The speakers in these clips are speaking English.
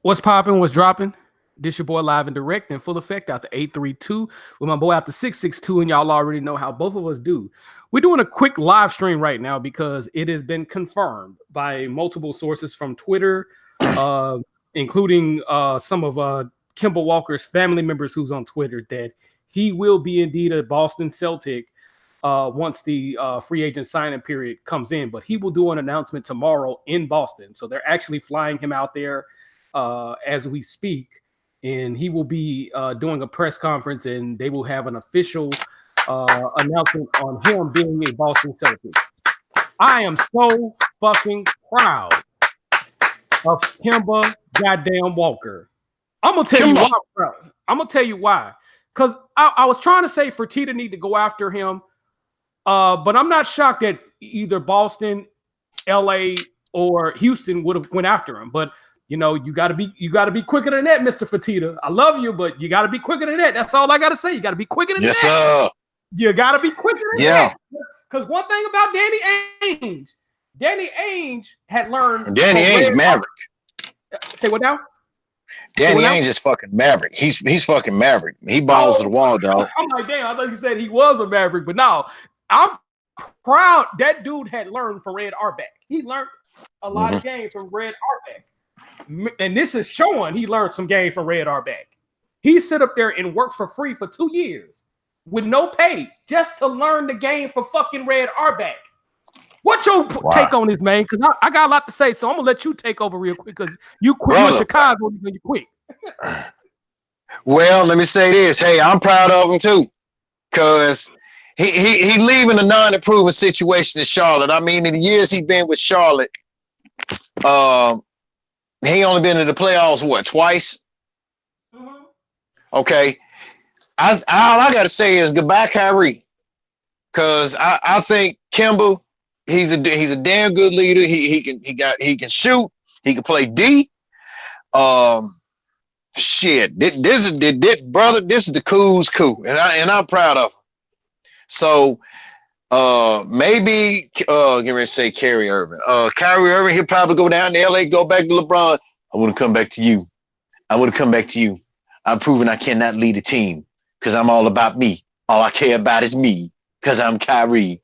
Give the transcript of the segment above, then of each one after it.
What's popping? What's dropping? This your boy live and direct in full effect out the 832 with my boy out the 662, and y'all already know how both of us do. We're doing a quick live stream right now because it has been confirmed by multiple sources from Twitter, uh, including some of Kimball Walker's family members who's on Twitter, that he will be indeed a Boston Celtic once the free agent signing period comes in. But he will do an announcement tomorrow in Boston. So they're actually flying him out there as we speak, and he will be doing a press conference, and they will have an official announcement on him being a Boston Celtic. I am so fucking proud of Kemba goddamn Walker. I'm gonna tell you why, bro. I'm gonna tell you why. Because I was trying to say Fertitta need to go after him, but I'm not shocked that either Boston, LA, or Houston would have went after him. But you know, you gotta be quicker than that, Mr. Fertitta. I love you, but you gotta be quicker than that. That's all I gotta say. You gotta be quicker than that. Yes, sir. You gotta be quicker than that. Because one thing about Danny Ainge had learned. Danny Ainge Maverick. Say what now? Danny Ainge is fucking Maverick. He's fucking Maverick. He balls to the wall, dog. I'm like, damn, I thought you said he was a Maverick, but no, I'm proud that dude had learned from Red Auerbach. He learned a lot of games from Red Auerbach. And this is showing he learned some game from Red Auerbach. He sit up there and worked for free for 2 years with no pay just to learn the game for fucking Red Auerbach. What's your take on this, man? Because I got a lot to say, so I'm gonna let you take over real quick because you quit in Chicago when you quit. Well, let me say this. Hey, I'm proud of him too, because he leaving a non-improving situation in Charlotte. I mean, in the years he been with Charlotte, he only been in the playoffs, what, twice? Okay. All I got to say is goodbye, Kyrie. Because I think Kemba, he's a damn good leader. He can shoot. He can play D. Shit. This is the cool's cool. And I'm proud of him. So maybe get ready to say Kyrie Irving. Kyrie Irving, he'll probably go down to LA, go back to LeBron. I want to come back to you. I'm proving I cannot lead a team because I'm all about me. All I care about is me because I'm Kyrie.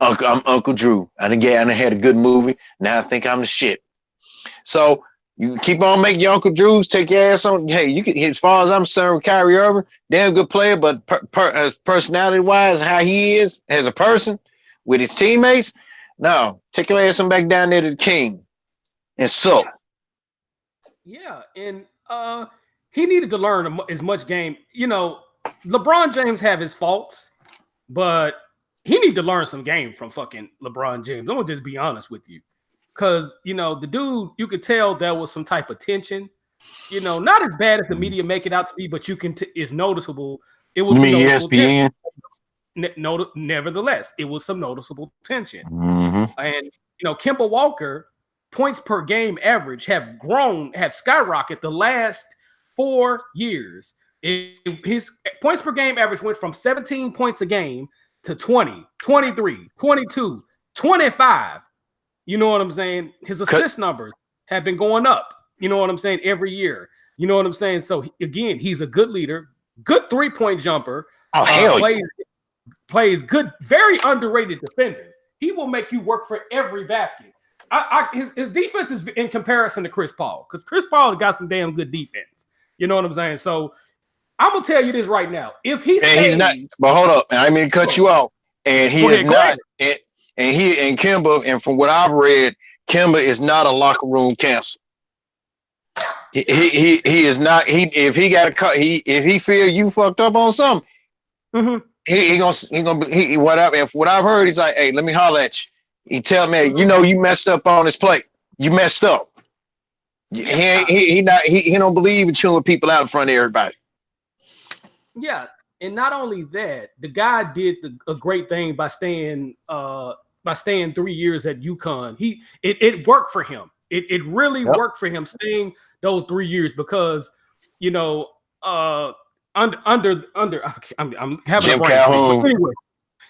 I'm Uncle Drew. I done had a good movie. Now I think I'm the shit. So you keep on making your Uncle Drews, take your ass on. Hey, you can, as far as I'm concerned with Kyrie Irving, damn good player, but personality-wise, how he is as a person with his teammates, no, take your ass on back down there to the King. And so. Yeah, and he needed to learn as much game. You know, LeBron James have his faults, but he need to learn some game from fucking LeBron James. I'm gonna just be honest with you, because you know the dude, you could tell there was some type of tension. You know, not as bad as the media make it out to be, but you can it's noticeable. It was some noticeable ESPN. Nevertheless, it was some noticeable tension, and you know, Kemba Walker points per game average have skyrocketed the last 4 years. His points per game average went from 17 points a game to 20, 23, 22, 25. You know what I'm saying? His assist numbers have been going up. You know what I'm saying? Every year. You know what I'm saying? So again, he's a good leader, good 3-point jumper. Oh, hell plays good, very underrated defender. He will make you work for every basket. His defense is in comparison to Chris Paul, because Chris Paul got some damn good defense. You know what I'm saying? So I'm gonna tell you this right now. If he's not, but hold up, I mean cut you off. And he is not, and Kemba, and from what I've read, Kemba is not a locker room cancer. He is not. If he feel you fucked up on something, what I've heard, he's like, hey, let me holler at you. He tell me, you know, you messed up on this plate. You messed up. He don't believe in chewing people out in front of everybody. Yeah, and not only that, the guy did a great thing by staying 3 years at UConn. It worked for him. It really worked for him staying those 3 years because you know I'm having Jim Calhoun. Anyway,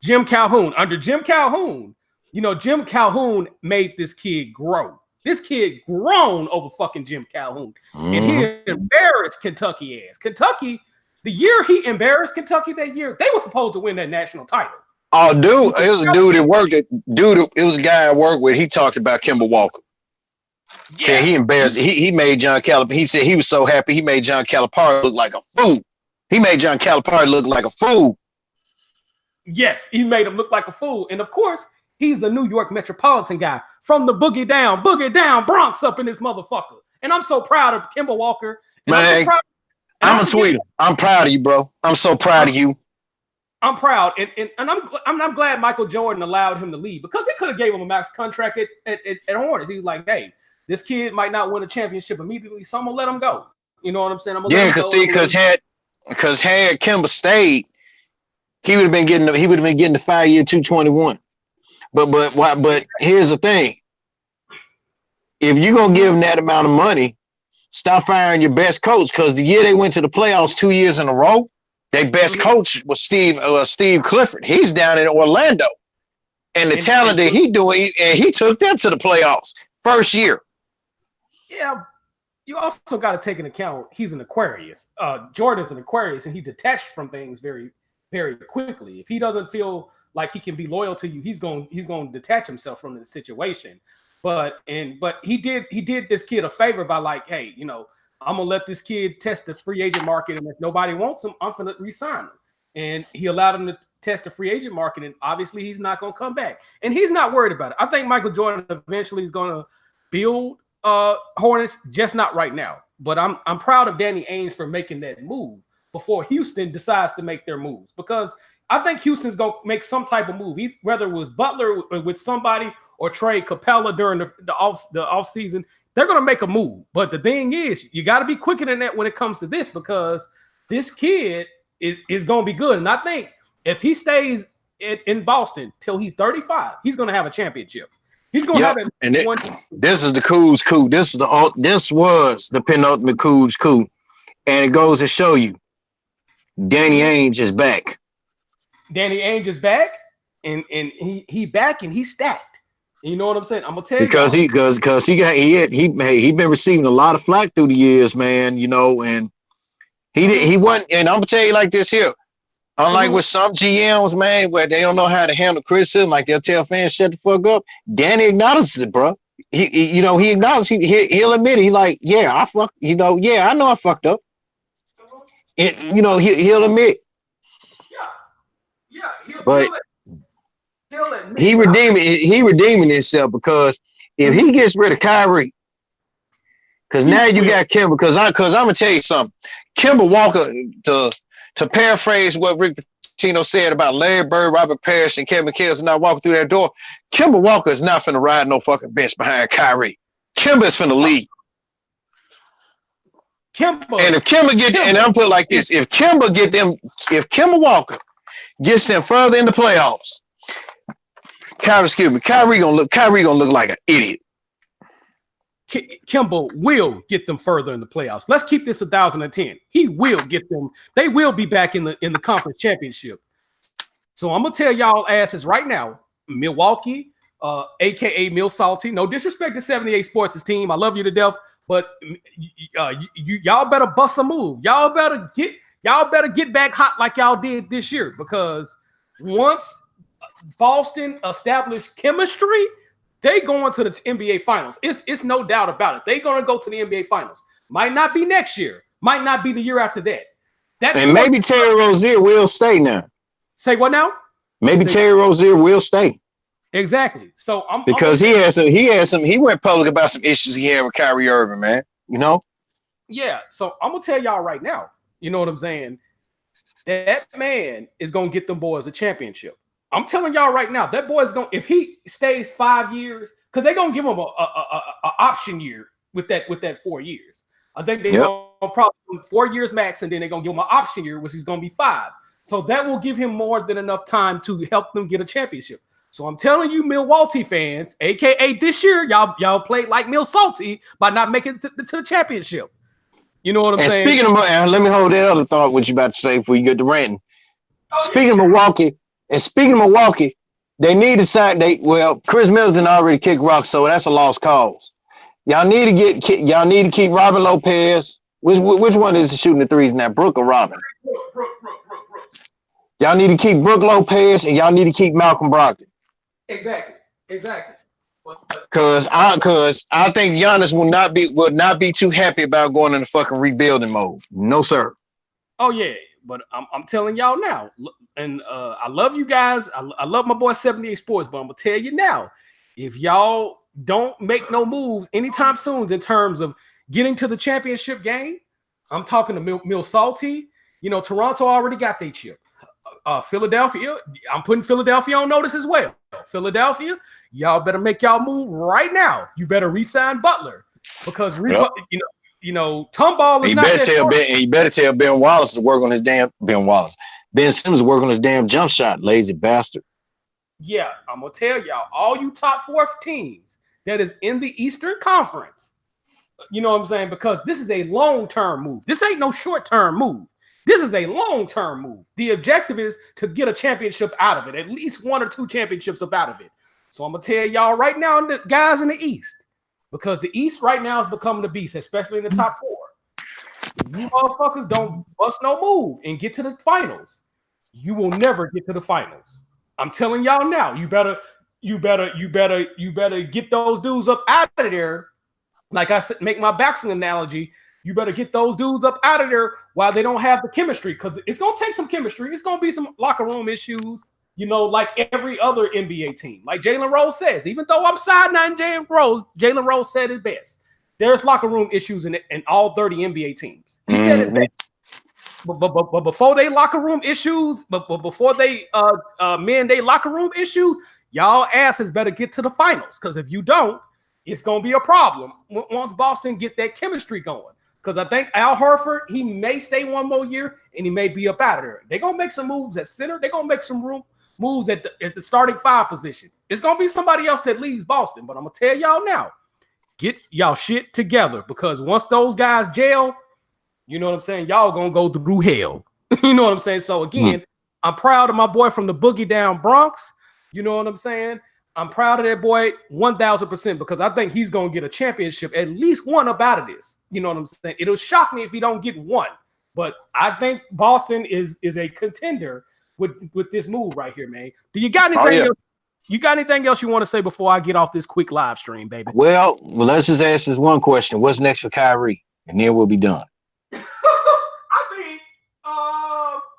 Jim Calhoun. Under Jim Calhoun, you know, Jim Calhoun made this kid grow. This kid grown over fucking Jim Calhoun. And he Mm-hmm. embarrassed Kentucky ass. Kentucky, the year he embarrassed Kentucky that year, they were supposed to win that national title. Oh, dude, it was a dude that worked at it was a guy I worked with. He talked about Kimball Walker. Yeah, he embarrassed. He made John Calipari. He said he was so happy he made John Calipari look like a fool. He made John Calipari look like a fool. Yes, he made him look like a fool. And of course, he's a New York metropolitan guy from the boogie down Bronx up in this motherfucker. And I'm so proud of Kimball Walker. And man, I'm a tweeter. I'm proud of you, bro. I'm so proud of you. I'm proud, and I'm glad Michael Jordan allowed him to leave, because he could have gave him a max contract at Hornets. He was like, hey, this kid might not win a championship immediately, so I'm gonna let him go. You know what I'm saying? Because had Kimba stayed, he would have been getting the 5-year $221. But here's the thing: if you're gonna give him that amount of money, stop firing your best coach. Because the year they went to the playoffs 2 years in a row, their best coach was Steve Clifford. He's down in Orlando, and the talent that he took them to the playoffs first year. Yeah, you also got to take into account he's an Aquarius. Jordan's an Aquarius, and he detached from things very, very quickly. If he doesn't feel like he can be loyal to you, he's going to detach himself from the situation. But he did this kid a favor by like, hey, you know, I'm gonna let this kid test the free agent market, and if nobody wants him, I'm gonna resign him. And he allowed him to test the free agent market, and obviously he's not gonna come back, and he's not worried about it. I think Michael Jordan eventually is gonna build Hornets, just not right now. But I'm proud of Danny Ainge for making that move before Houston decides to make their moves, because I think Houston's gonna make some type of move, whether it was Butler with somebody or trade Capella during the off season. They're going to make a move. But the thing is, you got to be quicker than that when it comes to this, because this kid is going to be good. And I think if he stays in Boston till he's 35, he's going to have a championship. He's going to have it. And this is the Cool's coup. This was the penultimate Cool's coup. And it goes to show you, Danny Ainge is back. Danny Ainge is back, and he back, and he's stacked. You know what I'm saying? I'm gonna tell you, because he been receiving a lot of flack through the years, man. You know, and he wasn't. And I'm gonna tell you like this here. Unlike with some GMs, man, where they don't know how to handle criticism, like they'll tell fans shut the fuck up. Danny acknowledges it, bro. He acknowledges. He'll admit it. He like, yeah, I fucked. You know, yeah, I know I fucked up. And you know, he'll admit. Yeah. But he redeeming himself, because if he gets rid of Kyrie, because now you got Kimba, because I'm gonna tell you something. Kimba Walker, to paraphrase what Rick Pitino said about Larry Bird, Robert Parrish, and Kevin McHale's not walking through that door, Kimba Walker is not finna ride no fucking bench behind Kyrie. Kimba is finna lead. And if and I'm put it like this, if Kimba Walker gets them further in the playoffs, Kyrie gonna look like an idiot. Kimba will get them further in the playoffs. Let's keep this 1,010. He will get them. They will be back in the conference championship. So I'm gonna tell y'all asses right now, Milwaukee, aka Mill Salty. No disrespect to 78 Sports' team. I love you to death, but y'all better bust a move. Y'all better get back hot like y'all did this year, because once Boston established chemistry, they going to the NBA Finals. It's no doubt about it. They're going to go to the NBA Finals. Might not be next year. Might not be the year after that. And maybe Terry Rozier will stay now. Say what now? Maybe Terry Rozier will stay. Exactly. So he went public about some issues he had with Kyrie Irving, man. You know? Yeah. So I'm gonna tell y'all right now. You know what I'm saying? That man is gonna get them boys a championship. I'm telling y'all right now, that boy's going, if he stays 5 years, because they're gonna give him a option year with that 4 years. I think they're gonna probably 4 years max, and then they're gonna give him an option year, which is gonna be 5. So that will give him more than enough time to help them get a championship. So I'm telling you, Milwaukee fans, aka this year, y'all played like Mill Salty by not making it to the championship. You know what I'm saying? Speaking of, let me hold that other thought what you about to say before you get to ranting. Speaking of Milwaukee, they need to sign. Chris Middleton already kicked rocks, so that's a lost cause. Y'all need to keep Robin Lopez. Which one is shooting the threes now, Brooke or Robin? Brooke. Y'all need to keep Brooke Lopez, and y'all need to keep Malcolm Brogdon. Exactly. Cause I think Giannis will not be too happy about going in the fucking rebuilding mode. No, sir. Oh yeah, but I'm telling y'all now, and I love you guys. I love my boy 78 Sports, but I'm gonna tell you now, if y'all don't make no moves anytime soon in terms of getting to the championship game, I'm talking to Mil Salty. You know, Toronto already got their chip. Philadelphia, I'm putting Philadelphia on notice as well. Philadelphia, y'all better make y'all move right now. You better re-sign Butler because you know, Tomball is not that. You better tell Ben Wallace to work on his damn Ben Simmons to work on his damn jump shot, lazy bastard. Yeah, I'm gonna tell y'all, all you top 4 teams that is in the Eastern Conference. You know what I'm saying? Because this is a long-term move. This ain't no short-term move. This is a long-term move. The objective is to get a championship out of it, at least 1 or 2 championships up out of it. So I'm gonna tell y'all right now, the guys in the East, because the East right now is becoming the beast, especially in the top 4. If you motherfuckers don't bust no move and get to the finals, you will never get to the finals. I'm telling y'all now, you better get those dudes up out of there. Like I said, make my boxing analogy. You better get those dudes up out of there while they don't have the chemistry, because it's gonna take some chemistry. It's gonna be some locker room issues, you know, like every other NBA team. Like Jalen Rose says, even though I'm side-eyeing Jalen Rose said it best. There's locker room issues in all 30 NBA teams. He said it best. But before they locker room issues, but before they mend they locker room issues, y'all asses better get to the finals. Because if you don't, it's gonna be a problem once Boston get that chemistry going. Because I think Al Horford, he may stay 1 more year and he may be up out of there. They're gonna make some moves at center. They're gonna make some moves at the starting 5 position. It's gonna be somebody else that leaves Boston. But I'm gonna tell y'all now, get y'all shit together, because once those guys jail, you know what I'm saying, y'all gonna go through hell. You know what I'm saying? So again, I'm proud of my boy from the Boogie Down Bronx. You know what I'm saying? I'm proud of that boy 1,000%, because I think he's gonna get a championship, at least 1 up out of this. You know what I'm saying? It'll shock me if he don't get 1, but I think Boston is a contender with this move right here, man. Do you got anything else? You got anything else you want to say before I get off this quick live stream, baby? Well, let's just ask this one question: what's next for Kyrie? And then we'll be done. I think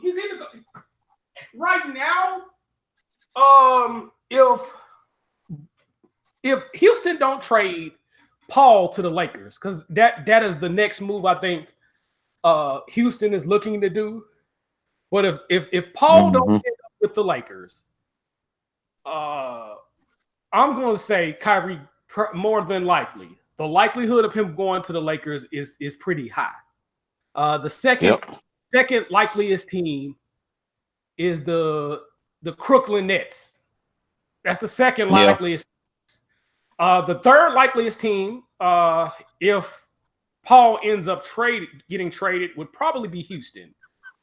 he's either right now. If Houston don't trade Paul to the Lakers, because that is the next move I think Houston is looking to do. But if Paul don't end up with the Lakers, I'm going to say Kyrie more than likely. The likelihood of him going to the Lakers is pretty high. The second likeliest team is the Brooklyn Nets. That's the second likeliest. The third likeliest team, if Paul ends up getting traded, would probably be Houston.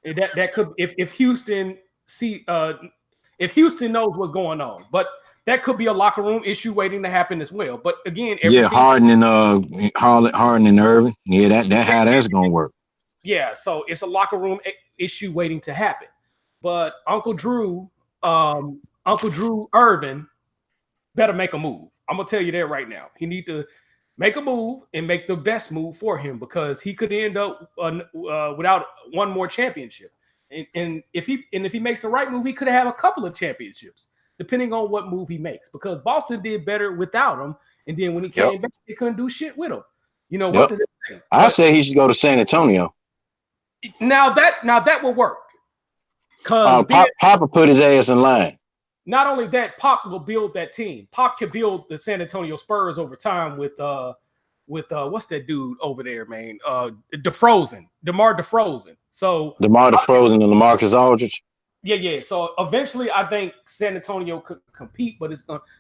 That could, if Houston if Houston knows what's going on, but that could be a locker room issue waiting to happen as well. But again, Harden and Irving, that how that's gonna work. Yeah, so it's a locker room issue waiting to happen. But Uncle Drew Irvin better make a move. I'm gonna tell you that right now. He need to make a move and make the best move for him, because he could end up without 1 more championship. And if he makes the right move, he could have a couple of championships, depending on what move he makes. Because Boston did better without him, and then when he came back, they couldn't do shit with him. You know what? I say he should go to San Antonio. Now that will work. Papa put his ass in line. Not only that, Pop will build that team. Pop can build the San Antonio Spurs over time with what's that dude over there, man? DeMar DeFrozen. So DeMar DeFrozen and LaMarcus Aldridge. Yeah. So eventually, I think San Antonio could compete, but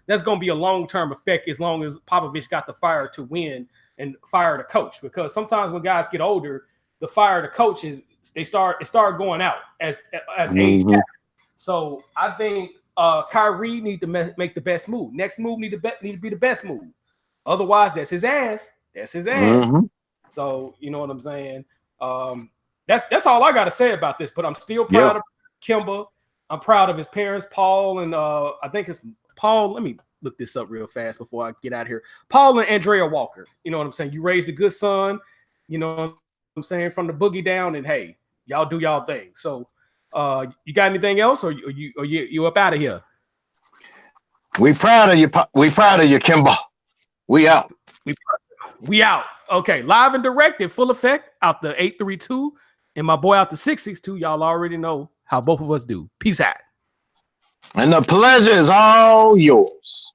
that's going to be a long-term effect as long as Popovich got the fire to win and fire the coach. Because sometimes when guys get older, the fire the coaches it start going out as age happens. So I think Kyrie need to make the best move. Next move need to be the best move. Otherwise, that's his ass. That's his ass. Mm-hmm. So you know what I'm saying. That's all I got to say about this. But I'm still Yeah. proud of Kimba. I'm proud of his parents, Paul, and I think it's Paul. Let me look this up real fast before I get out of here. Paul and Andrea Walker. You know what I'm saying. You raised a good son. You know what I'm saying, from the boogie down, and hey, y'all do y'all thing. So, you got anything else, or you up out of here? We proud of you. We proud of you, Kimba. We out. We out. Okay, live and direct in full effect out the 832, and my boy out the 662. Y'all already know how both of us do. Peace out. And the pleasure is all yours.